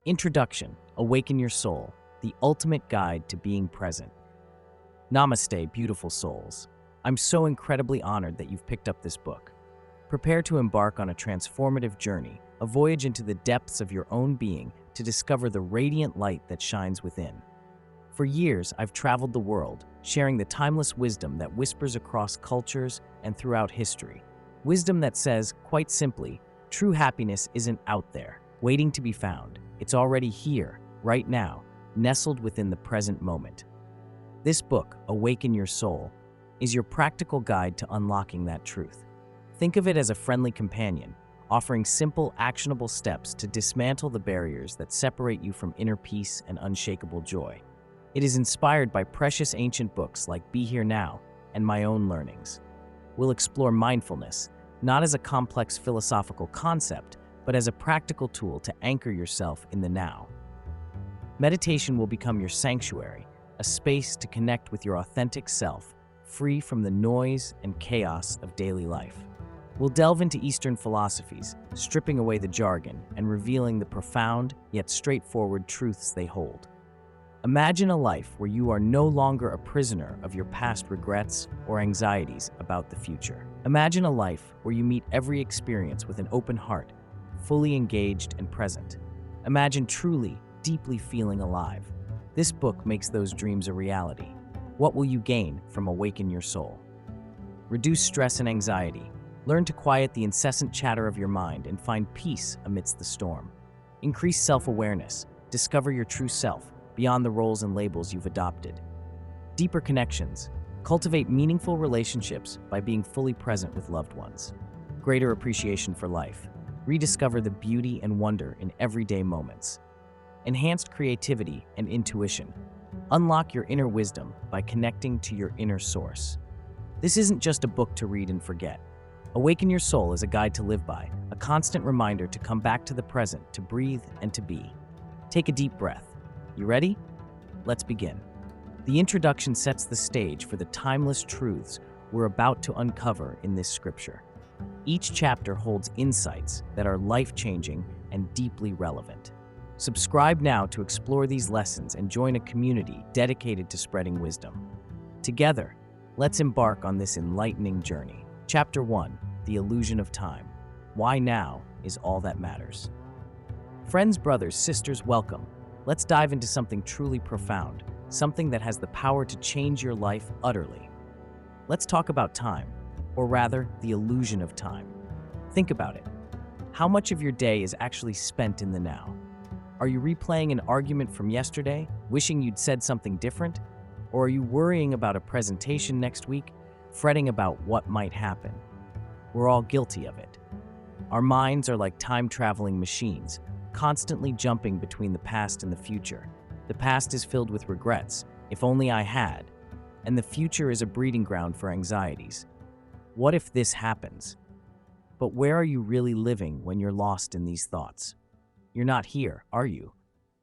Introduction: Awaken Your Soul, the ultimate guide to being present. Namaste, beautiful souls. I'm so incredibly honored that you've picked up this book. Prepare to embark on a transformative journey, a voyage into the depths of your own being to discover the radiant light that shines within. For years, I've traveled the world, sharing the timeless wisdom that whispers across cultures and throughout history. Wisdom that says, quite simply, true happiness isn't out there, waiting to be found. It's already here, right now, nestled within the present moment. This book, Awaken Your Soul, is your practical guide to unlocking that truth. Think of it as a friendly companion, offering simple, actionable steps to dismantle the barriers that separate you from inner peace and unshakable joy. It is inspired by precious ancient books like Be Here Now and my own learnings. We'll explore mindfulness, not as a complex philosophical concept, but as a practical tool to anchor yourself in the now. Meditation will become your sanctuary, a space to connect with your authentic self, free from the noise and chaos of daily life. We'll delve into Eastern philosophies, stripping away the jargon and revealing the profound yet straightforward truths they hold. Imagine a life where you are no longer a prisoner of your past regrets or anxieties about the future. Imagine a life where you meet every experience with an open heart, fully engaged and present. Imagine truly, deeply feeling alive. This book makes those dreams a reality. What will you gain from Awaken Your Soul? Reduce stress and anxiety. Learn to quiet the incessant chatter of your mind and find peace amidst the storm. Increase self-awareness. Discover your true self, beyond the roles and labels you've adopted. Deeper connections. Cultivate meaningful relationships by being fully present with loved ones. Greater appreciation for life. Rediscover the beauty and wonder in everyday moments. Enhanced creativity and intuition. Unlock your inner wisdom by connecting to your inner source. This isn't just a book to read and forget. Awaken Your Soul is a guide to live by, a constant reminder to come back to the present, to breathe and to be. Take a deep breath. You ready? Let's begin. The introduction sets the stage for the timeless truths we're about to uncover in this scripture. Each chapter holds insights that are life-changing and deeply relevant. Subscribe now to explore these lessons and join a community dedicated to spreading wisdom. Together, let's embark on this enlightening journey. Chapter 1, The Illusion of Time. Why now is all that matters. Friends, brothers, sisters, welcome. Let's dive into something truly profound, something that has the power to change your life utterly. Let's talk about time, or rather, the illusion of time. Think about it. How much of your day is actually spent in the now? Are you replaying an argument from yesterday, wishing you'd said something different? Or are you worrying about a presentation next week, fretting about what might happen? We're all guilty of it. Our minds are like time-traveling machines, constantly jumping between the past and the future. The past is filled with regrets, if only I had, and the future is a breeding ground for anxieties. What if this happens? But where are you really living when you're lost in these thoughts? You're not here, are you?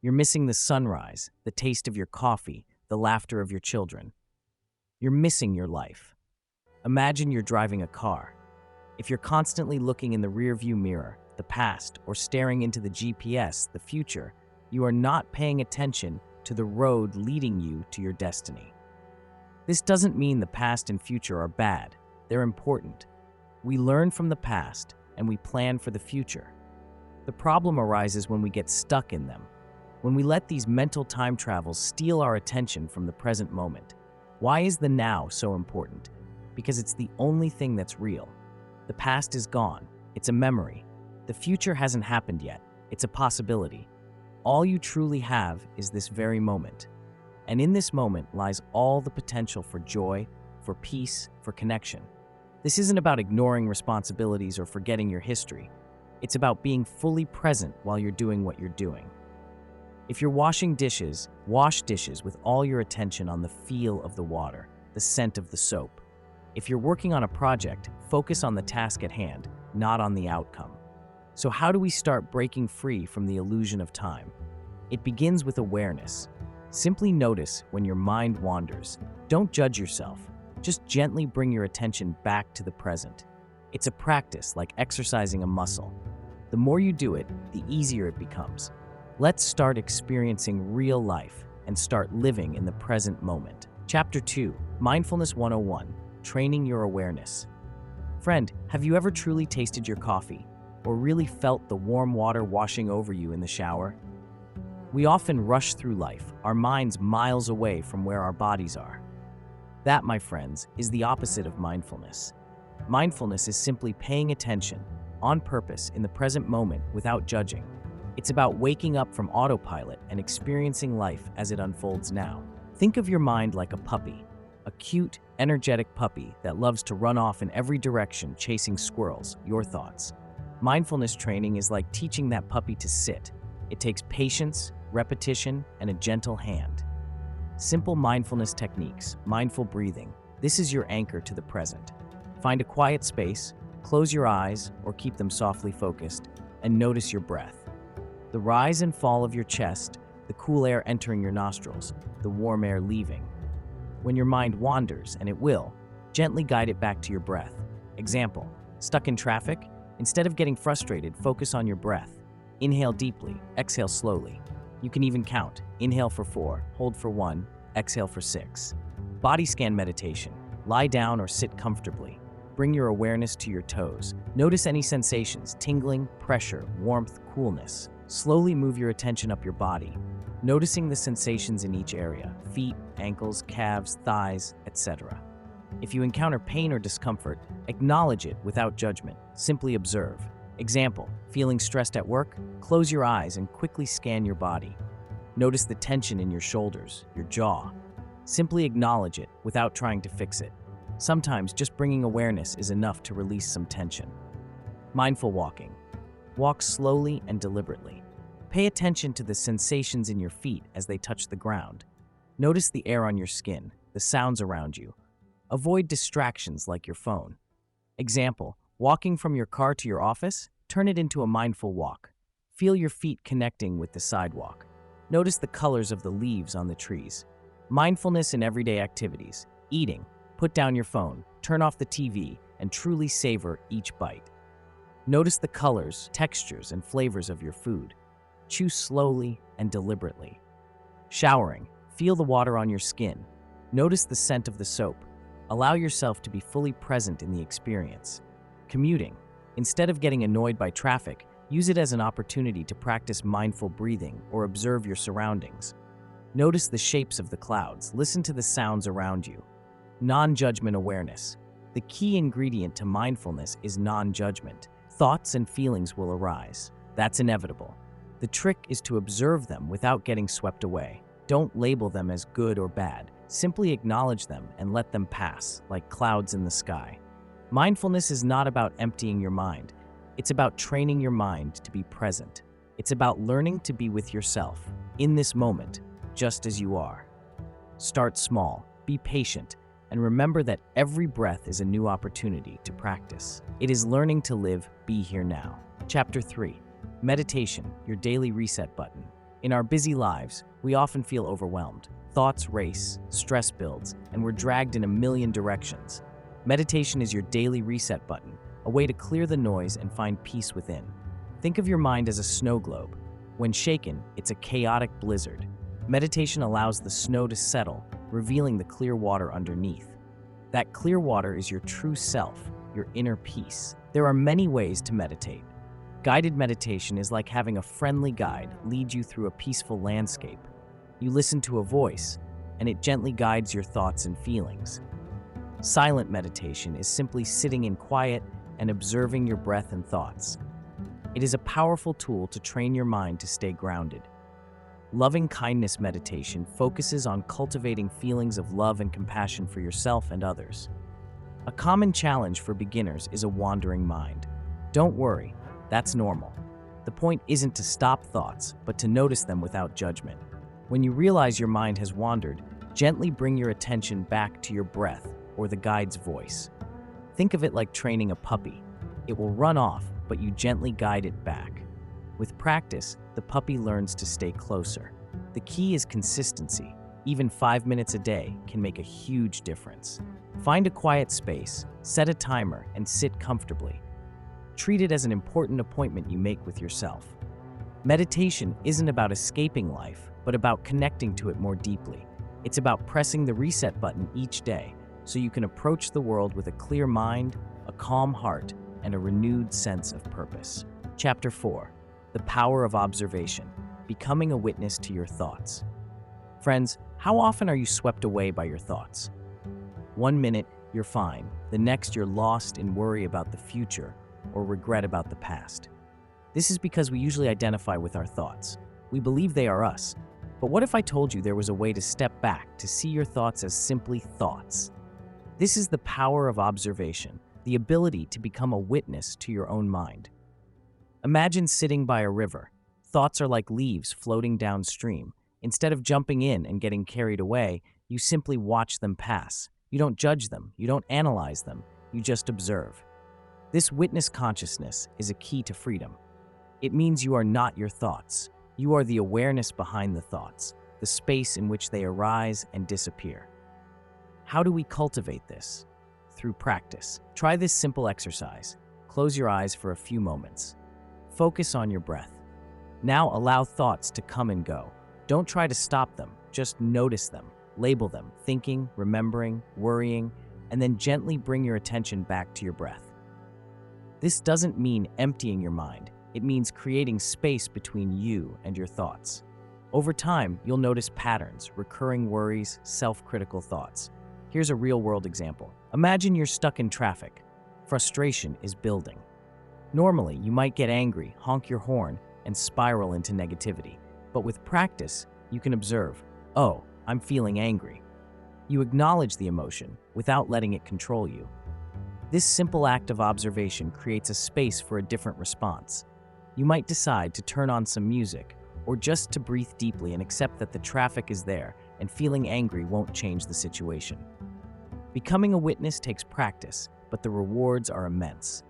You're missing the sunrise, the taste of your coffee, the laughter of your children. You're missing your life. Imagine you're driving a car. If you're constantly looking in the rearview mirror, the past, or staring into the GPS, the future, you are not paying attention to the road leading you to your destiny. This doesn't mean the past and future are bad. They're important. We learn from the past, and we plan for the future. The problem arises when we get stuck in them, when we let these mental time travels steal our attention from the present moment. Why is the now so important? Because it's the only thing that's real. The past is gone. It's a memory. The future hasn't happened yet. It's a possibility. All you truly have is this very moment. And in this moment lies all the potential for joy, for peace, for connection. This isn't about ignoring responsibilities or forgetting your history. It's about being fully present while you're doing what you're doing. If you're washing dishes, wash dishes with all your attention on the feel of the water, the scent of the soap. If you're working on a project, focus on the task at hand, not on the outcome. So how do we start breaking free from the illusion of time? It begins with awareness. Simply notice when your mind wanders. Don't judge yourself. Just gently bring your attention back to the present. It's a practice like exercising a muscle. The more you do it, the easier it becomes. Let's start experiencing real life and start living in the present moment. Chapter 2, Mindfulness 101, Training Your Awareness. Friend, have you ever truly tasted your coffee or really felt the warm water washing over you in the shower? We often rush through life, our minds miles away from where our bodies are. That, my friends, is the opposite of mindfulness. Mindfulness is simply paying attention, on purpose, in the present moment without judging. It's about waking up from autopilot and experiencing life as it unfolds now. Think of your mind like a puppy, a cute, energetic puppy that loves to run off in every direction chasing squirrels, your thoughts. Mindfulness training is like teaching that puppy to sit. It takes patience, repetition, and a gentle hand. Simple mindfulness techniques, mindful breathing. This is your anchor to the present. Find a quiet space, close your eyes or keep them softly focused, and notice your breath. The rise and fall of your chest, the cool air entering your nostrils, the warm air leaving. When your mind wanders, and it will, gently guide it back to your breath. Example, stuck in traffic? Instead of getting frustrated, focus on your breath. Inhale deeply, exhale slowly. You can even count. Inhale for 4, hold for 1, exhale for 6. Body scan meditation. Lie down or sit comfortably. Bring your awareness to your toes. Notice any sensations, tingling, pressure, warmth, coolness. Slowly move your attention up your body, noticing the sensations in each area, feet, ankles, calves, thighs, etc. If you encounter pain or discomfort, acknowledge it without judgment. Simply observe. Example, feeling stressed at work? Close your eyes and quickly scan your body. Notice the tension in your shoulders, your jaw. Simply acknowledge it without trying to fix it. Sometimes just bringing awareness is enough to release some tension. Mindful walking. Walk slowly and deliberately. Pay attention to the sensations in your feet as they touch the ground. Notice the air on your skin, the sounds around you. Avoid distractions like your phone. Example, walking from your car to your office? Turn it into a mindful walk. Feel your feet connecting with the sidewalk. Notice the colors of the leaves on the trees. Mindfulness in everyday activities. Eating. Put down your phone, turn off the TV, and truly savor each bite. Notice the colors, textures, and flavors of your food. Chew slowly and deliberately. Showering. Feel the water on your skin. Notice the scent of the soap. Allow yourself to be fully present in the experience. Commuting. Instead of getting annoyed by traffic, use it as an opportunity to practice mindful breathing or observe your surroundings. Notice the shapes of the clouds. Listen to the sounds around you. Non-judgment awareness. The key ingredient to mindfulness is non-judgment. Thoughts and feelings will arise. That's inevitable. The trick is to observe them without getting swept away. Don't label them as good or bad. Simply acknowledge them and let them pass, like clouds in the sky. Mindfulness is not about emptying your mind. It's about training your mind to be present. It's about learning to be with yourself, in this moment, just as you are. Start small, be patient, and remember that every breath is a new opportunity to practice. It is learning to live, be here now. Chapter 3, Meditation, your daily reset button. In our busy lives, we often feel overwhelmed. Thoughts race, stress builds, and we're dragged in a million directions. Meditation is your daily reset button, a way to clear the noise and find peace within. Think of your mind as a snow globe. When shaken, it's a chaotic blizzard. Meditation allows the snow to settle, revealing the clear water underneath. That clear water is your true self, your inner peace. There are many ways to meditate. Guided meditation is like having a friendly guide lead you through a peaceful landscape. You listen to a voice, and it gently guides your thoughts and feelings. Silent meditation is simply sitting in quiet and observing your breath and thoughts. It is a powerful tool to train your mind to stay grounded. Loving kindness meditation focuses on cultivating feelings of love and compassion for yourself and others. A common challenge for beginners is a wandering mind. Don't worry, that's normal. The point isn't to stop thoughts, but to notice them without judgment. When you realize your mind has wandered, gently bring your attention back to your breath or the guide's voice. Think of it like training a puppy. It will run off, but you gently guide it back. With practice, the puppy learns to stay closer. The key is consistency. Even 5 minutes a day can make a huge difference. Find a quiet space, set a timer, and sit comfortably. Treat it as an important appointment you make with yourself. Meditation isn't about escaping life, but about connecting to it more deeply. It's about pressing the reset button each day so you can approach the world with a clear mind, a calm heart, and a renewed sense of purpose. Chapter 4. The Power of Observation. Becoming a witness to your thoughts. Friends, how often are you swept away by your thoughts? One minute, you're fine. The next, you're lost in worry about the future or regret about the past. This is because we usually identify with our thoughts. We believe they are us. But what if I told you there was a way to step back, to see your thoughts as simply thoughts? This is the power of observation, the ability to become a witness to your own mind. Imagine sitting by a river. Thoughts are like leaves floating downstream. Instead of jumping in and getting carried away, you simply watch them pass. You don't judge them, you don't analyze them, you just observe. This witness consciousness is a key to freedom. It means you are not your thoughts. You are the awareness behind the thoughts, the space in which they arise and disappear. How do we cultivate this? Through practice. Try this simple exercise. Close your eyes for a few moments. Focus on your breath. Now allow thoughts to come and go. Don't try to stop them, just notice them. Label them, thinking, remembering, worrying, and then gently bring your attention back to your breath. This doesn't mean emptying your mind. It means creating space between you and your thoughts. Over time, you'll notice patterns, recurring worries, self-critical thoughts. Here's a real-world example. Imagine you're stuck in traffic. Frustration is building. Normally, you might get angry, honk your horn, and spiral into negativity. But with practice, you can observe, oh, I'm feeling angry. You acknowledge the emotion without letting it control you. This simple act of observation creates a space for a different response. You might decide to turn on some music, or just to breathe deeply and accept that the traffic is there and feeling angry won't change the situation. Becoming a witness takes practice, but the rewards are immense.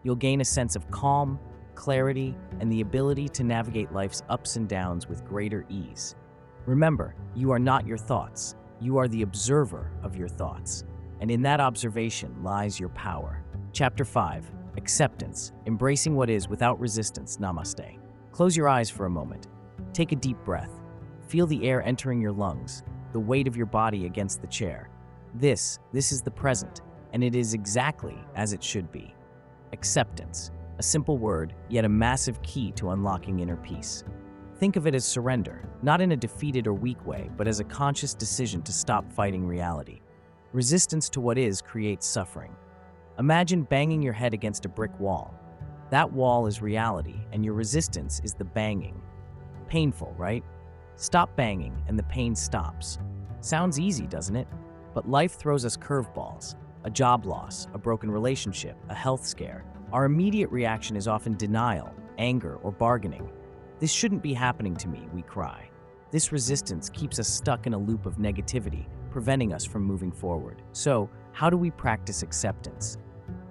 You'll gain a sense of calm, clarity, and the ability to navigate life's ups and downs with greater ease. Remember, you are not your thoughts. You are the observer of your thoughts. And in that observation lies your power. Chapter 5. Acceptance. Embracing what is without resistance. Namaste. Close your eyes for a moment. Take a deep breath. Feel the air entering your lungs, the weight of your body against the chair. This is the present, and it is exactly as it should be. Acceptance. A simple word, yet a massive key to unlocking inner peace. Think of it as surrender, not in a defeated or weak way, but as a conscious decision to stop fighting reality. Resistance to what is creates suffering. Imagine banging your head against a brick wall. That wall is reality, and your resistance is the banging. Painful, right? Stop banging, and the pain stops. Sounds easy, doesn't it? But life throws us curveballs. A job loss, a broken relationship, a health scare. Our immediate reaction is often denial, anger, or bargaining. This shouldn't be happening to me, we cry. This resistance keeps us stuck in a loop of negativity, preventing us from moving forward. So, how do we practice acceptance?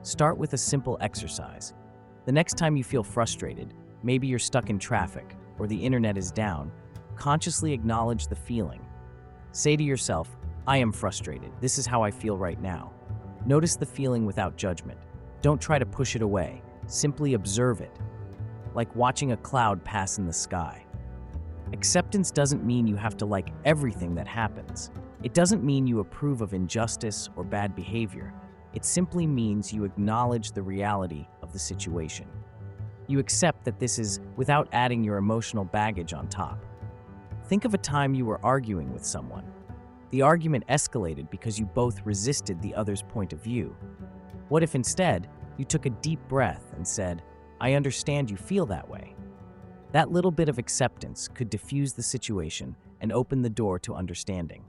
Start with a simple exercise. The next time you feel frustrated, maybe you're stuck in traffic, or the internet is down, consciously acknowledge the feeling. Say to yourself, I am frustrated. This is how I feel right now. Notice the feeling without judgment. Don't try to push it away. Simply observe it, like watching a cloud pass in the sky. Acceptance doesn't mean you have to like everything that happens. It doesn't mean you approve of injustice or bad behavior. It simply means you acknowledge the reality of the situation. You accept that this is without adding your emotional baggage on top. Think of a time you were arguing with someone. The argument escalated because you both resisted the other's point of view. What if instead, you took a deep breath and said, I understand you feel that way? That little bit of acceptance could diffuse the situation and open the door to understanding.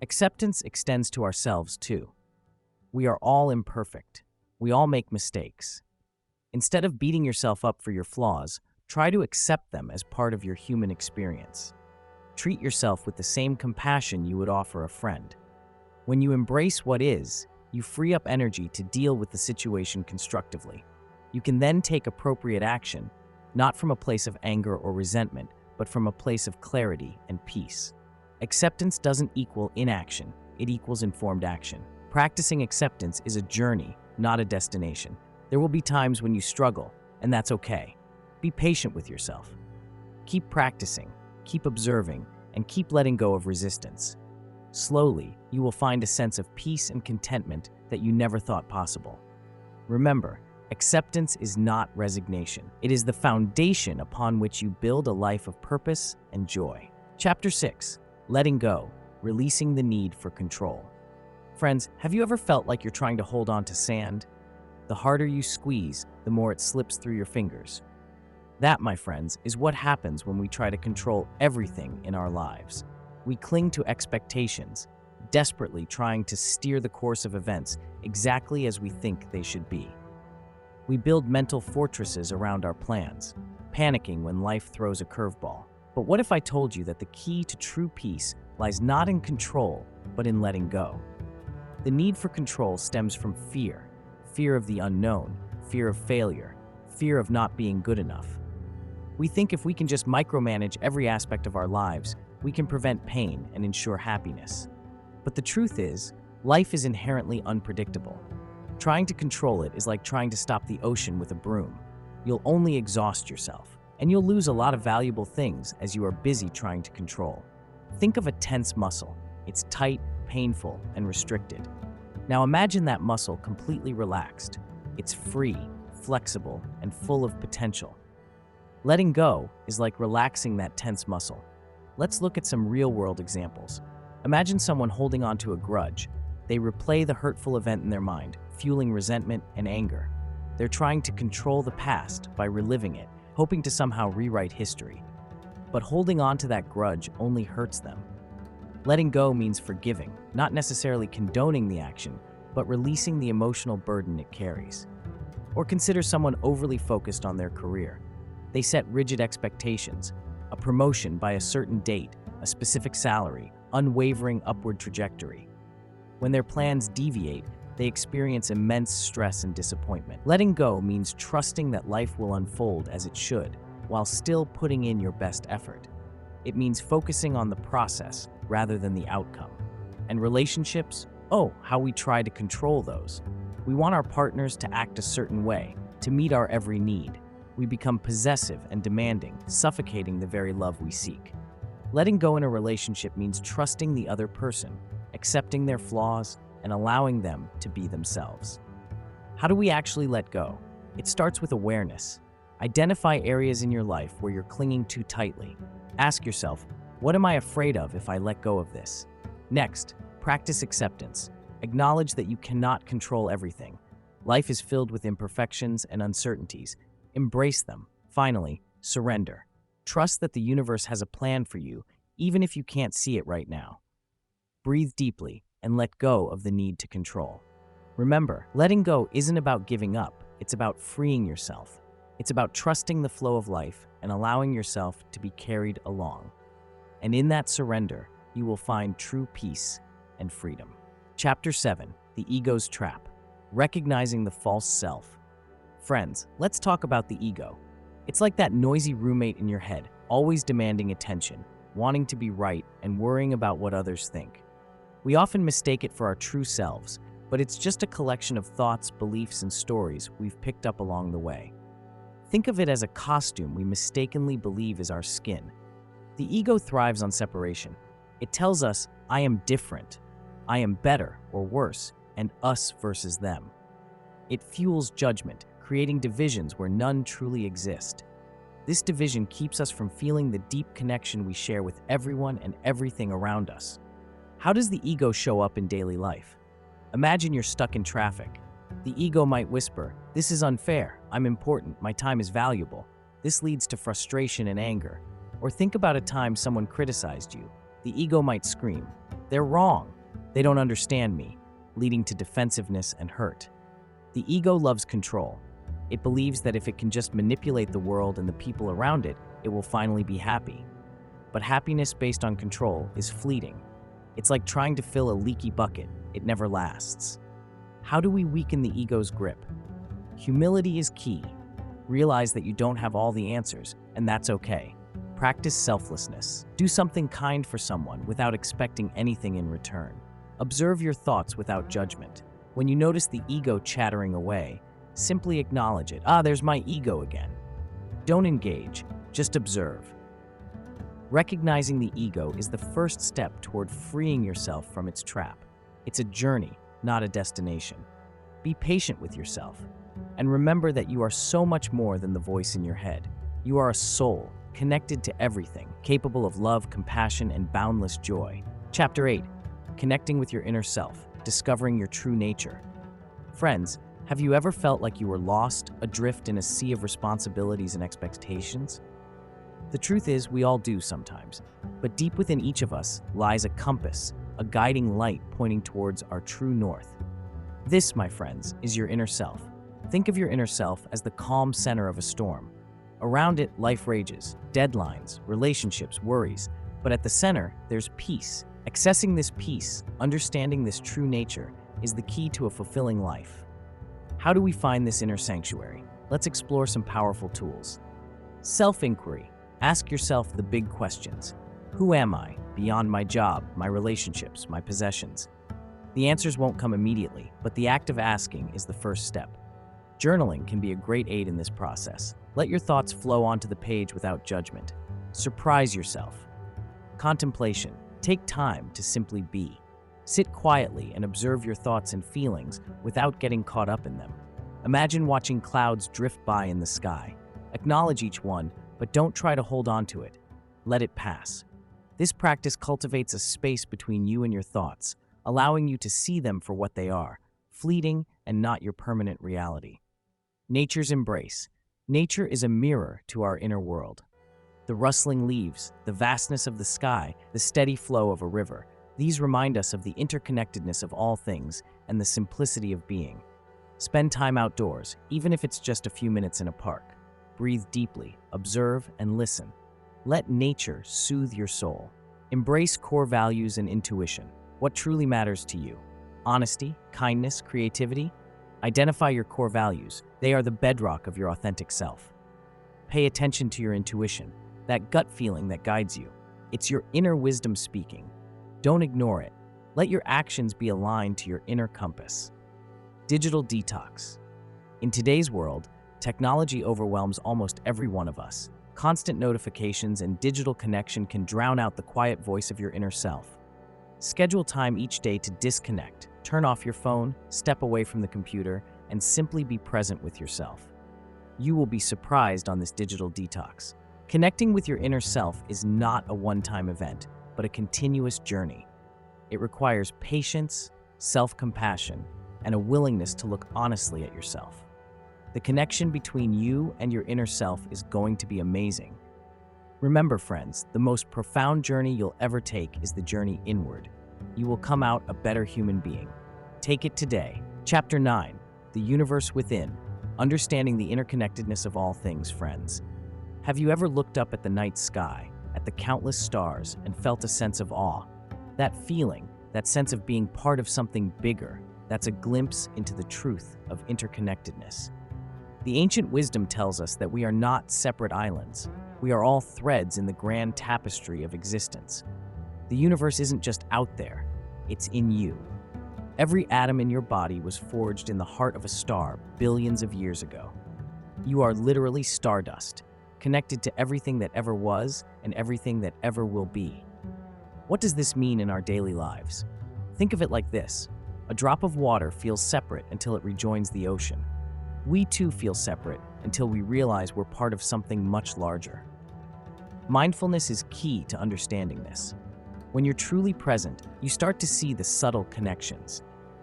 Acceptance extends to ourselves too. We are all imperfect. We all make mistakes. Instead of beating yourself up for your flaws, try to accept them as part of your human experience. Treat yourself with the same compassion you would offer a friend. When you embrace what is, you free up energy to deal with the situation constructively. You can then take appropriate action, not from a place of anger or resentment, but from a place of clarity and peace. Acceptance doesn't equal inaction, it equals informed action. Practicing acceptance is a journey, not a destination. There will be times when you struggle, and that's okay. Be patient with yourself. Keep practicing, keep observing, and keep letting go of resistance. Slowly, you will find a sense of peace and contentment that you never thought possible. Remember, acceptance is not resignation. It is the foundation upon which you build a life of purpose and joy. Chapter 6. Letting Go, Releasing the Need for Control. Friends, have you ever felt like you're trying to hold on to sand? The harder you squeeze, the more it slips through your fingers. That, my friends, is what happens when we try to control everything in our lives. We cling to expectations, desperately trying to steer the course of events exactly as we think they should be. We build mental fortresses around our plans, panicking when life throws a curveball. But what if I told you that the key to true peace lies not in control, but in letting go? The need for control stems from fear, fear of the unknown, fear of failure, fear of not being good enough. We think if we can just micromanage every aspect of our lives, we can prevent pain and ensure happiness. But the truth is, life is inherently unpredictable. Trying to control it is like trying to stop the ocean with a broom. You'll only exhaust yourself, and you'll lose a lot of valuable things as you are busy trying to control. Think of a tense muscle. It's tight, painful, and restricted. Now imagine that muscle completely relaxed. It's free, flexible, and full of potential. Letting go is like relaxing that tense muscle. Let's look at some real-world examples. Imagine someone holding on to a grudge. They replay the hurtful event in their mind, fueling resentment and anger. They're trying to control the past by reliving it, hoping to somehow rewrite history. But holding on to that grudge only hurts them. Letting go means forgiving, not necessarily condoning the action, but releasing the emotional burden it carries. Or consider someone overly focused on their career. They set rigid expectations, a promotion by a certain date, a specific salary, unwavering upward trajectory. When their plans deviate, they experience immense stress and disappointment. Letting go means trusting that life will unfold as it should, while still putting in your best effort. It means focusing on the process rather than the outcome. And relationships? Oh, how we try to control those. We want our partners to act a certain way, to meet our every need. We become possessive and demanding, suffocating the very love we seek. Letting go in a relationship means trusting the other person, accepting their flaws, and allowing them to be themselves. How do we actually let go? It starts with awareness. Identify areas in your life where you're clinging too tightly. Ask yourself, what am I afraid of if I let go of this? Next, practice acceptance. Acknowledge that you cannot control everything. Life is filled with imperfections and uncertainties. Embrace them. Finally, surrender. Trust that the universe has a plan for you, even if you can't see it right now. Breathe deeply and let go of the need to control. Remember, letting go isn't about giving up. It's about freeing yourself. It's about trusting the flow of life and allowing yourself to be carried along. And in that surrender, you will find true peace and freedom. Chapter 7. The Ego's Trap. Recognizing the false self. Friends, let's talk about the ego. It's like that noisy roommate in your head, always demanding attention, wanting to be right, and worrying about what others think. We often mistake it for our true selves, but it's just a collection of thoughts, beliefs, and stories we've picked up along the way. Think of it as a costume we mistakenly believe is our skin. The ego thrives on separation. It tells us, I am different, I am better or worse, and us versus them. It fuels judgment, creating divisions where none truly exist. This division keeps us from feeling the deep connection we share with everyone and everything around us. How does the ego show up in daily life? Imagine you're stuck in traffic. The ego might whisper, "This is unfair, I'm important, my time is valuable." This leads to frustration and anger. Or think about a time someone criticized you. The ego might scream, "They're wrong, they don't understand me," leading to defensiveness and hurt. The ego loves control. It believes that if it can just manipulate the world and the people around it, it will finally be happy. But happiness based on control is fleeting. It's like trying to fill a leaky bucket. It never lasts. How do we weaken the ego's grip? Humility is key. Realize that you don't have all the answers, and that's okay. Practice selflessness. Do something kind for someone without expecting anything in return. Observe your thoughts without judgment. When you notice the ego chattering away, simply acknowledge it. There's my ego again. Don't engage, just observe. Recognizing the ego is the first step toward freeing yourself from its trap. It's a journey, not a destination. Be patient with yourself, and remember that you are so much more than the voice in your head. You are a soul, connected to everything, capable of love, compassion, and boundless joy. Chapter 8. Connecting with your inner self, discovering your true nature. Friends, have you ever felt like you were lost, adrift in a sea of responsibilities and expectations? The truth is, we all do sometimes, but deep within each of us lies a compass, a guiding light pointing towards our true north. This, my friends, is your inner self. Think of your inner self as the calm center of a storm. Around it, life rages, deadlines, relationships, worries, but at the center, there's peace. Accessing this peace, understanding this true nature, is the key to a fulfilling life. How do we find this inner sanctuary? Let's explore some powerful tools. Self-inquiry. Ask yourself the big questions. Who am I, beyond my job, my relationships, my possessions? The answers won't come immediately, but the act of asking is the first step. Journaling can be a great aid in this process. Let your thoughts flow onto the page without judgment. Surprise yourself. Contemplation. Take time to simply be. Sit quietly and observe your thoughts and feelings without getting caught up in them. Imagine watching clouds drift by in the sky. Acknowledge each one, but don't try to hold on to it. Let it pass. This practice cultivates a space between you and your thoughts, allowing you to see them for what they are, fleeting and not your permanent reality. Nature's embrace. Nature is a mirror to our inner world. The rustling leaves, the vastness of the sky, the steady flow of a river, these remind us of the interconnectedness of all things and the simplicity of being. Spend time outdoors, even if it's just a few minutes in a park. Breathe deeply, observe, and listen. Let nature soothe your soul. Embrace core values and intuition. What truly matters to you? Honesty, kindness, creativity? Identify your core values. They are the bedrock of your authentic self. Pay attention to your intuition, that gut feeling that guides you. It's your inner wisdom speaking. Don't ignore it. Let your actions be aligned to your inner compass. Digital detox. In today's world, technology overwhelms almost every one of us. Constant notifications and digital connection can drown out the quiet voice of your inner self. Schedule time each day to disconnect. Turn off your phone, step away from the computer, and simply be present with yourself. You will be surprised on this digital detox. Connecting with your inner self is not a one-time event, but a continuous journey. It requires patience, self-compassion, and a willingness to look honestly at yourself. The connection between you and your inner self is going to be amazing. Remember, friends, the most profound journey you'll ever take is the journey inward. You will come out a better human being. Take it today. Chapter 9, The Universe Within, Understanding the Interconnectedness of All Things, Friends. Have you ever looked up at the night sky, at the countless stars, and felt a sense of awe? That feeling, that sense of being part of something bigger, that's a glimpse into the truth of interconnectedness. The ancient wisdom tells us that we are not separate islands. We are all threads in the grand tapestry of existence. The universe isn't just out there, it's in you. Every atom in your body was forged in the heart of a star billions of years ago. You are literally stardust, connected to everything that ever was and everything that ever will be. What does this mean in our daily lives? Think of it like this. A drop of water feels separate until it rejoins the ocean. We too feel separate until we realize we're part of something much larger. Mindfulness is key to understanding this. When you're truly present, you start to see the subtle connections.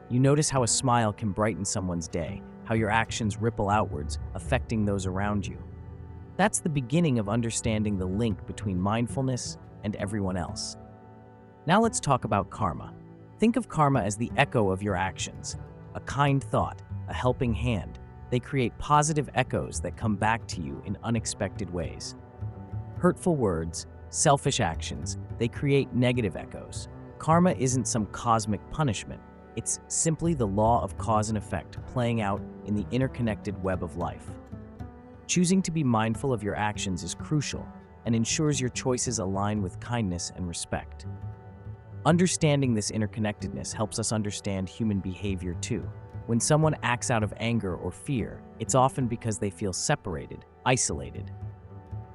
You notice how a smile can brighten someone's day, how your actions ripple outwards, affecting those around you. That's the beginning of understanding the link between mindfulness and everyone else. Now let's talk about karma. Think of karma as the echo of your actions. A kind thought, a helping hand. They create positive echoes that come back to you in unexpected ways. Hurtful words, selfish actions, they create negative echoes. Karma isn't some cosmic punishment. It's simply the law of cause and effect playing out in the interconnected web of life. Choosing to be mindful of your actions is crucial and ensures your choices align with kindness and respect. Understanding this interconnectedness helps us understand human behavior too. When someone acts out of anger or fear, it's often because they feel separated, isolated.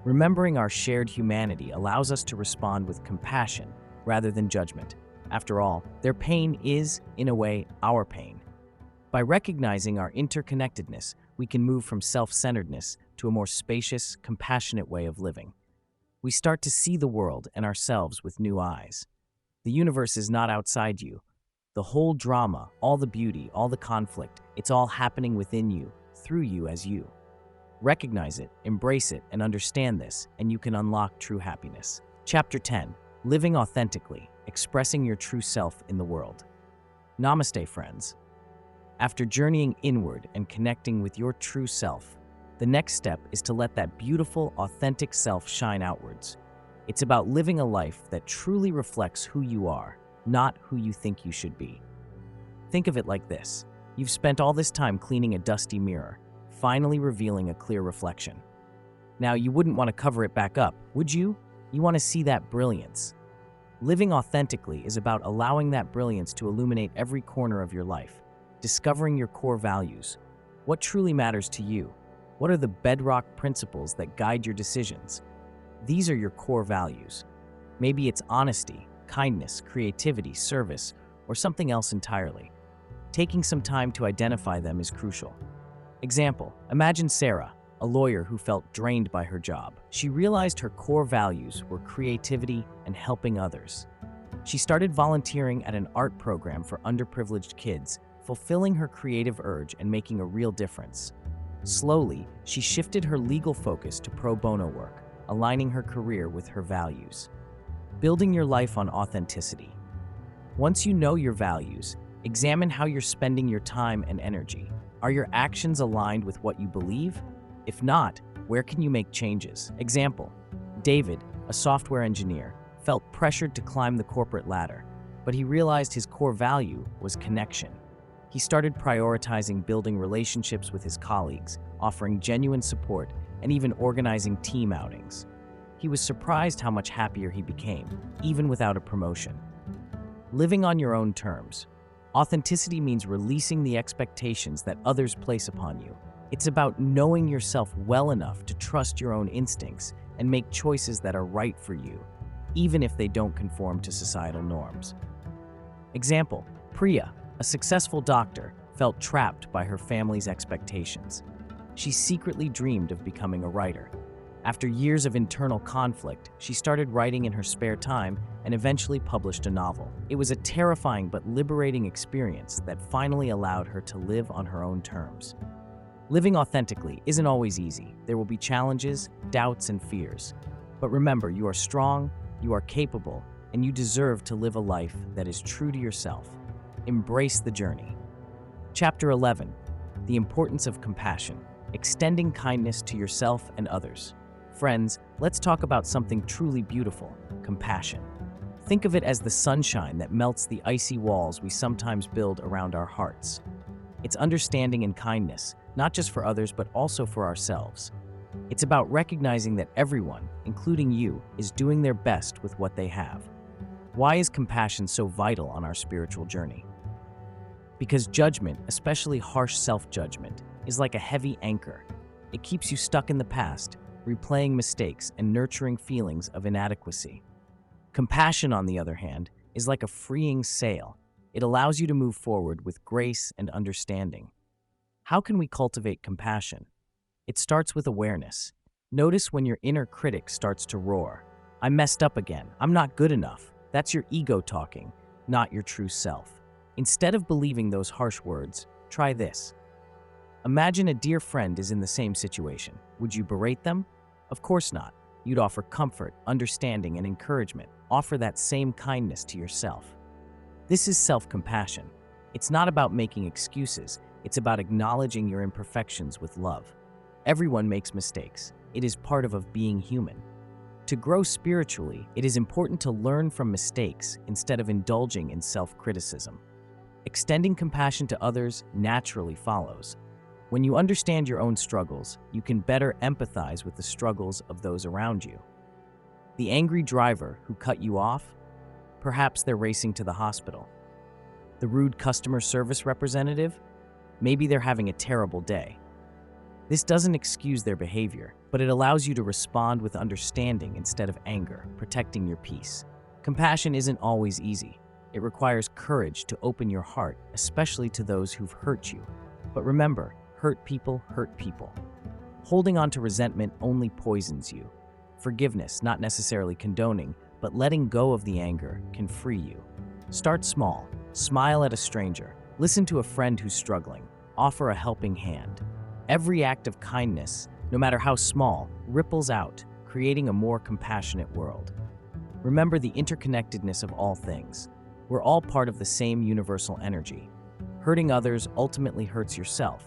Remembering our shared humanity allows us to respond with compassion rather than judgment. After all, their pain is, in a way, our pain. By recognizing our interconnectedness, we can move from self-centeredness to a more spacious, compassionate way of living. We start to see the world and ourselves with new eyes. The universe is not outside you. The whole drama, all the beauty, all the conflict, it's all happening within you, through you as you. Recognize it, embrace it, and understand this, and you can unlock true happiness. Chapter 10. Living authentically, expressing your true self in the world. Namaste, friends. After journeying inward and connecting with your true self, the next step is to let that beautiful, authentic self shine outwards. It's about living a life that truly reflects who you are, not who you think you should be. Think of it like this. You've spent all this time cleaning a dusty mirror, finally revealing a clear reflection. Now, you wouldn't want to cover it back up, would you? You want to see that brilliance. Living authentically is about allowing that brilliance to illuminate every corner of your life, discovering your core values. What truly matters to you? What are the bedrock principles that guide your decisions? These are your core values. Maybe it's honesty, kindness, creativity, service, or something else entirely. Taking some time to identify them is crucial. Example, imagine Sarah, a lawyer who felt drained by her job. She realized her core values were creativity and helping others. She started volunteering at an art program for underprivileged kids, fulfilling her creative urge and making a real difference. Slowly, she shifted her legal focus to pro bono work, aligning her career with her values. Building your life on authenticity. Once you know your values, examine how you're spending your time and energy. Are your actions aligned with what you believe? If not, where can you make changes? Example, David, a software engineer, felt pressured to climb the corporate ladder, but he realized his core value was connection. He started prioritizing building relationships with his colleagues, offering genuine support, and even organizing team outings. He was surprised how much happier he became, even without a promotion. Living on your own terms. Authenticity means releasing the expectations that others place upon you. It's about knowing yourself well enough to trust your own instincts and make choices that are right for you, even if they don't conform to societal norms. Example, Priya, a successful doctor, felt trapped by her family's expectations. She secretly dreamed of becoming a writer. After years of internal conflict, she started writing in her spare time and eventually published a novel. It was a terrifying but liberating experience that finally allowed her to live on her own terms. Living authentically isn't always easy. There will be challenges, doubts, and fears. But remember, you are strong, you are capable, and you deserve to live a life that is true to yourself. Embrace the journey. Chapter 11. The importance of compassion. Extending kindness to yourself and others. Friends, let's talk about something truly beautiful, compassion. Think of it as the sunshine that melts the icy walls we sometimes build around our hearts. It's understanding and kindness, not just for others but also for ourselves. It's about recognizing that everyone, including you, is doing their best with what they have. Why is compassion so vital on our spiritual journey? Because judgment, especially harsh self-judgment, is like a heavy anchor. It keeps you stuck in the past, replaying mistakes and nurturing feelings of inadequacy. Compassion, on the other hand, is like a freeing sail. It allows you to move forward with grace and understanding. How can we cultivate compassion? It starts with awareness. Notice when your inner critic starts to roar. I messed up again. I'm not good enough. That's your ego talking, not your true self. Instead of believing those harsh words, try this. Imagine a dear friend is in the same situation. Would you berate them? Of course not. You'd offer comfort, understanding, and encouragement. Offer that same kindness to yourself. This is self-compassion. It's not about making excuses. It's about acknowledging your imperfections with love. Everyone makes mistakes. It is part of being human. To grow spiritually, it is important to learn from mistakes instead of indulging in self-criticism. Extending compassion to others naturally follows. When you understand your own struggles, you can better empathize with the struggles of those around you. The angry driver who cut you off? Perhaps they're racing to the hospital. The rude customer service representative? Maybe they're having a terrible day. This doesn't excuse their behavior, but it allows you to respond with understanding instead of anger, protecting your peace. Compassion isn't always easy. It requires courage to open your heart, especially to those who've hurt you. But remember, hurt people hurt people. Holding on to resentment only poisons you. Forgiveness, not necessarily condoning, but letting go of the anger, can free you. Start small. Smile at a stranger. Listen to a friend who's struggling. Offer a helping hand. Every act of kindness, no matter how small, ripples out, creating a more compassionate world. Remember the interconnectedness of all things. We're all part of the same universal energy. Hurting others ultimately hurts yourself.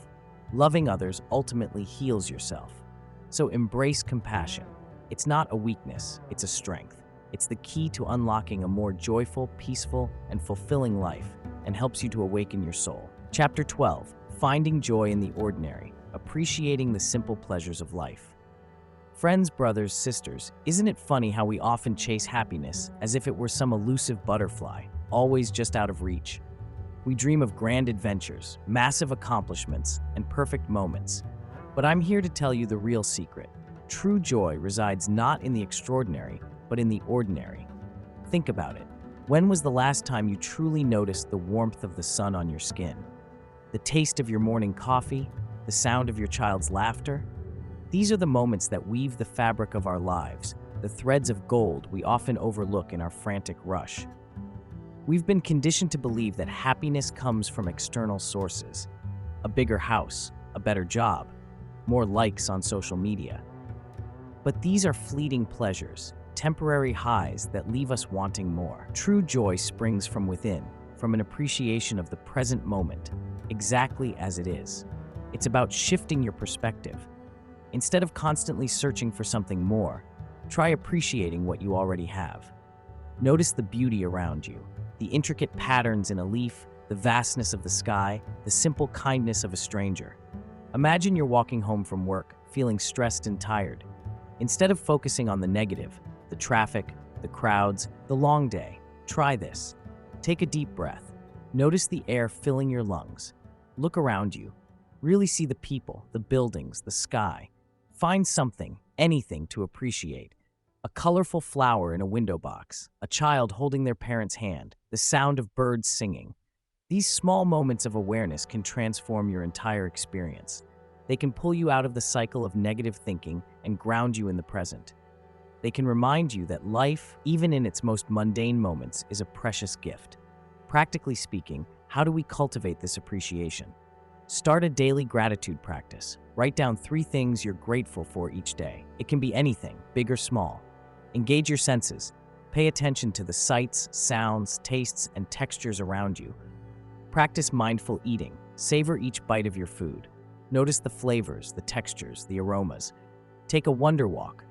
Loving others ultimately heals yourself. So embrace compassion. It's not a weakness, it's a strength. It's the key to unlocking a more joyful, peaceful, and fulfilling life, and helps you to awaken your soul. Chapter 12, Finding Joy in the Ordinary, Appreciating the Simple Pleasures of Life. Friends, brothers, sisters, isn't it funny how we often chase happiness as if it were some elusive butterfly, always just out of reach? We dream of grand adventures, massive accomplishments, and perfect moments. But I'm here to tell you the real secret. True joy resides not in the extraordinary, but in the ordinary. Think about it. When was the last time you truly noticed the warmth of the sun on your skin? The taste of your morning coffee? The sound of your child's laughter? These are the moments that weave the fabric of our lives, the threads of gold we often overlook in our frantic rush. We've been conditioned to believe that happiness comes from external sources: a bigger house, a better job, more likes on social media. But these are fleeting pleasures, temporary highs that leave us wanting more. True joy springs from within, from an appreciation of the present moment, exactly as it is. It's about shifting your perspective. Instead of constantly searching for something more, try appreciating what you already have. Notice the beauty around you, the intricate patterns in a leaf, the vastness of the sky, the simple kindness of a stranger. Imagine you're walking home from work, feeling stressed and tired. Instead of focusing on the negative, the traffic, the crowds, the long day, try this. Take a deep breath. Notice the air filling your lungs. Look around you. Really see the people, the buildings, the sky. Find something, anything to appreciate. A colorful flower in a window box, a child holding their parent's hand, the sound of birds singing. These small moments of awareness can transform your entire experience. They can pull you out of the cycle of negative thinking and ground you in the present. They can remind you that life, even in its most mundane moments, is a precious gift. Practically speaking, how do we cultivate this appreciation? Start a daily gratitude practice. Write down 3 things you're grateful for each day. It can be anything, big or small. Engage your senses. Pay attention to the sights, sounds, tastes, and textures around you. Practice mindful eating. Savor each bite of your food. Notice the flavors, the textures, the aromas. Take a wonder walk.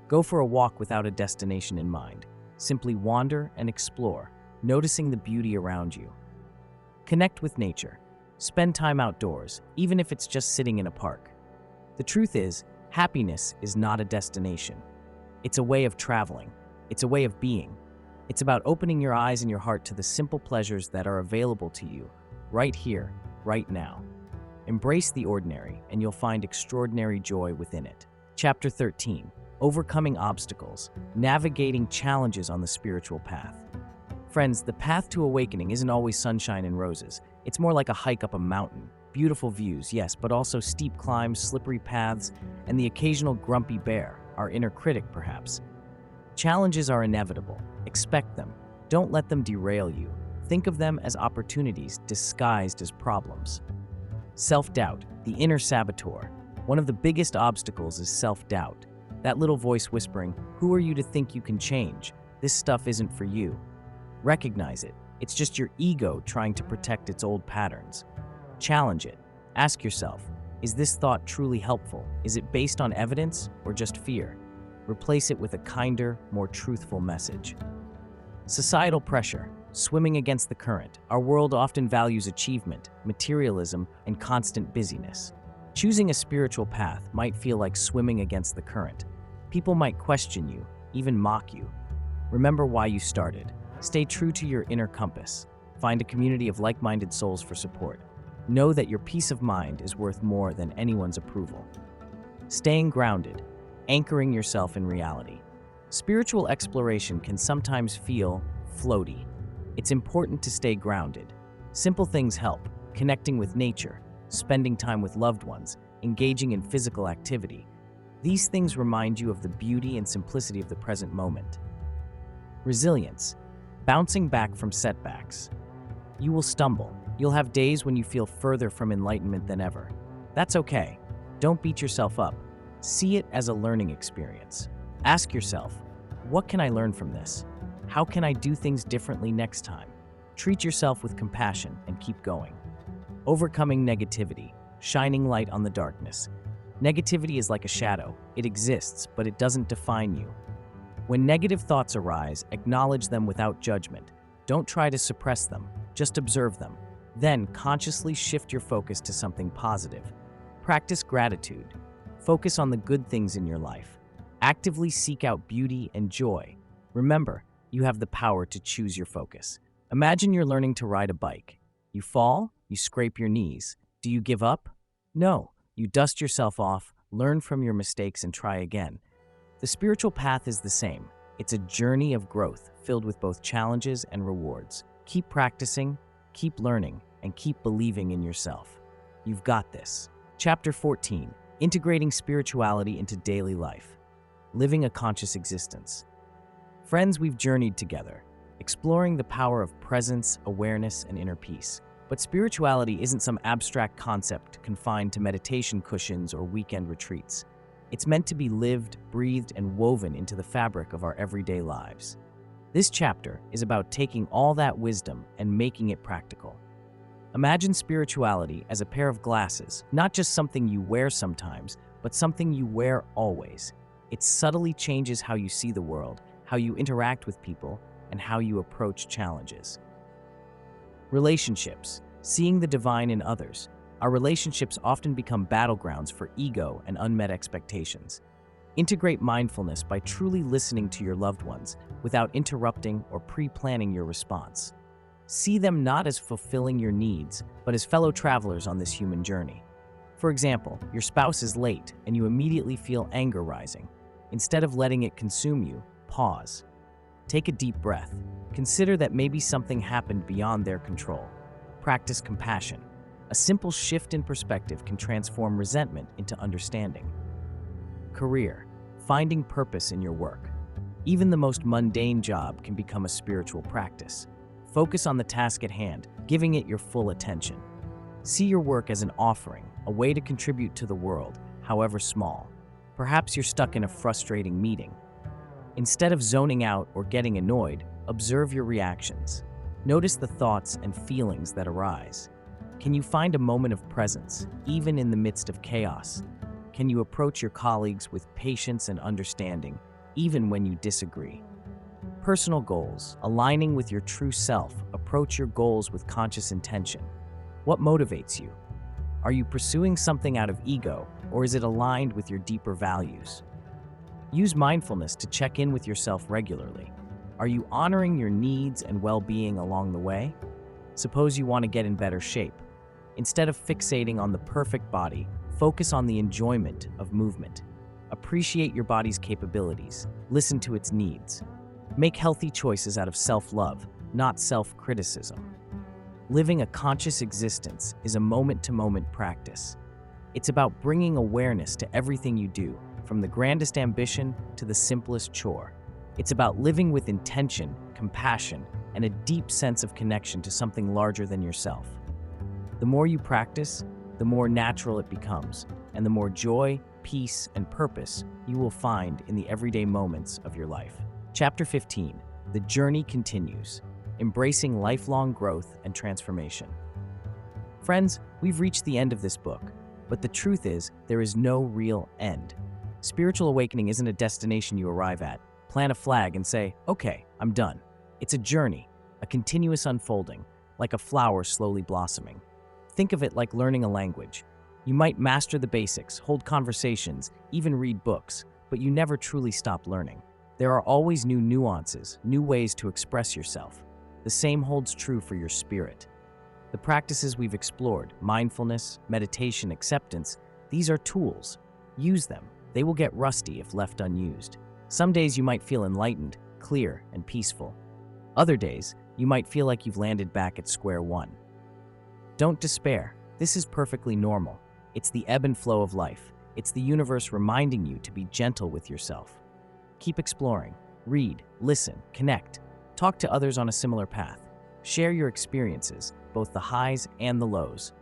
Go for a walk without a destination in mind. Simply wander and explore, noticing the beauty around you. Connect with nature. Spend time outdoors, even if it's just sitting in a park. The truth is, happiness is not a destination. It's a way of traveling. It's a way of being. It's about opening your eyes and your heart to the simple pleasures that are available to you, right here, right now. Embrace the ordinary, and you'll find extraordinary joy within it. Chapter 13, Overcoming Obstacles, Navigating Challenges on the Spiritual Path. Friends, the path to awakening isn't always sunshine and roses. It's more like a hike up a mountain. Beautiful views, yes, but also steep climbs, slippery paths, and the occasional grumpy bear, our inner critic perhaps. Challenges are inevitable. Expect them. Don't let them derail you. Think of them as opportunities disguised as problems. Self-doubt, the inner saboteur. One of the biggest obstacles is self-doubt. That little voice whispering, "Who are you to think you can change? This stuff isn't for you." Recognize it. It's just your ego trying to protect its old patterns. Challenge it. Ask yourself, is this thought truly helpful? Is it based on evidence or just fear? Replace it with a kinder, more truthful message. Societal pressure, swimming against the current. Our world often values achievement, materialism, and constant busyness. Choosing a spiritual path might feel like swimming against the current. People might question you, even mock you. Remember why you started. Stay true to your inner compass. Find a community of like-minded souls for support. Know that your peace of mind is worth more than anyone's approval. Staying grounded, anchoring yourself in reality. Spiritual exploration can sometimes feel floaty. It's important to stay grounded. Simple things help: connecting with nature, spending time with loved ones, engaging in physical activity. These things remind you of the beauty and simplicity of the present moment. Resilience, bouncing back from setbacks. You will stumble. You'll have days when you feel further from enlightenment than ever. That's okay. Don't beat yourself up. See it as a learning experience. Ask yourself, what can I learn from this? How can I do things differently next time? Treat yourself with compassion and keep going. Overcoming negativity, shining light on the darkness. Negativity is like a shadow. It exists, but it doesn't define you. When negative thoughts arise, acknowledge them without judgment. Don't try to suppress them, just observe them. Then consciously shift your focus to something positive. Practice gratitude. Focus on the good things in your life. Actively seek out beauty and joy. Remember, you have the power to choose your focus. Imagine you're learning to ride a bike. You fall, you scrape your knees. Do you give up? No, you dust yourself off, learn from your mistakes, and try again. The spiritual path is the same. It's a journey of growth filled with both challenges and rewards. Keep practicing, keep learning, and keep believing in yourself. You've got this. Chapter 14, Integrating Spirituality into Daily Life. Living a Conscious Existence. Friends, we've journeyed together, exploring the power of presence, awareness, and inner peace. But spirituality isn't some abstract concept confined to meditation cushions or weekend retreats. It's meant to be lived, breathed, and woven into the fabric of our everyday lives. This chapter is about taking all that wisdom and making it practical. Imagine spirituality as a pair of glasses, not just something you wear sometimes, but something you wear always. It subtly changes how you see the world, how you interact with people, and how you approach challenges. Relationships, seeing the divine in others. Our relationships often become battlegrounds for ego and unmet expectations. Integrate mindfulness by truly listening to your loved ones without interrupting or pre-planning your response. See them not as fulfilling your needs, but as fellow travelers on this human journey. For example, your spouse is late and you immediately feel anger rising. Instead of letting it consume you, pause. Take a deep breath. Consider that maybe something happened beyond their control. Practice compassion. A simple shift in perspective can transform resentment into understanding. Career. Finding purpose in your work. Even the most mundane job can become a spiritual practice. Focus on the task at hand, giving it your full attention. See your work as an offering, a way to contribute to the world, however small. Perhaps you're stuck in a frustrating meeting. Instead of zoning out or getting annoyed, observe your reactions. Notice the thoughts and feelings that arise. Can you find a moment of presence, even in the midst of chaos? Can you approach your colleagues with patience and understanding, even when you disagree? Personal goals, aligning with your true self. Approach your goals with conscious intention. What motivates you? Are you pursuing something out of ego, or is it aligned with your deeper values? Use mindfulness to check in with yourself regularly. Are you honoring your needs and well-being along the way? Suppose you want to get in better shape. Instead of fixating on the perfect body, focus on the enjoyment of movement. Appreciate your body's capabilities. Listen to its needs. Make healthy choices out of self-love, not self-criticism. Living a conscious existence is a moment-to-moment practice. It's about bringing awareness to everything you do, from the grandest ambition to the simplest chore. It's about living with intention, compassion, and a deep sense of connection to something larger than yourself. The more you practice, the more natural it becomes, and the more joy, peace, and purpose you will find in the everyday moments of your life. Chapter 15, The Journey Continues, Embracing Lifelong Growth and Transformation. Friends, we've reached the end of this book, but the truth is, there is no real end. Spiritual awakening isn't a destination you arrive at, plant a flag, and say, okay, I'm done. It's a journey, a continuous unfolding, like a flower slowly blossoming. Think of it like learning a language. You might master the basics, hold conversations, even read books, but you never truly stop learning. There are always new nuances, new ways to express yourself. The same holds true for your spirit. The practices we've explored, mindfulness, meditation, acceptance, these are tools. Use them. They will get rusty if left unused. Some days you might feel enlightened, clear, and peaceful. Other days, you might feel like you've landed back at square one. Don't despair. This is perfectly normal. It's the ebb and flow of life. It's the universe reminding you to be gentle with yourself. Keep exploring. Read, listen, connect. Talk to others on a similar path. Share your experiences, both the highs and the lows.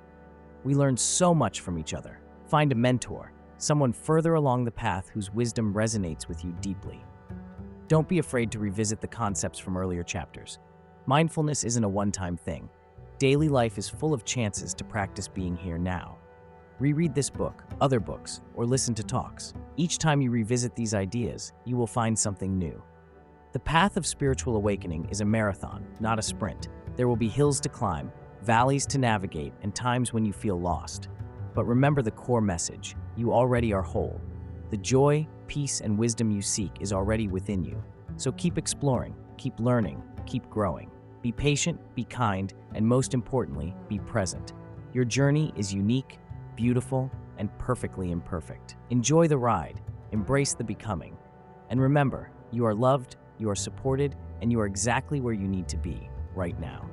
We learn so much from each other. Find a mentor, someone further along the path whose wisdom resonates with you deeply. Don't be afraid to revisit the concepts from earlier chapters. Mindfulness isn't a one-time thing. Daily life is full of chances to practice being here now. Reread this book, other books, or listen to talks. Each time you revisit these ideas, you will find something new. The path of spiritual awakening is a marathon, not a sprint. There will be hills to climb, valleys to navigate, and times when you feel lost. But remember the core message: you already are whole. The joy, peace, and wisdom you seek is already within you. So keep exploring, keep learning, keep growing. Be patient, be kind, and most importantly, be present. Your journey is unique, beautiful, and perfectly imperfect. Enjoy the ride, embrace the becoming, and remember, you are loved, you are supported, and you are exactly where you need to be right now.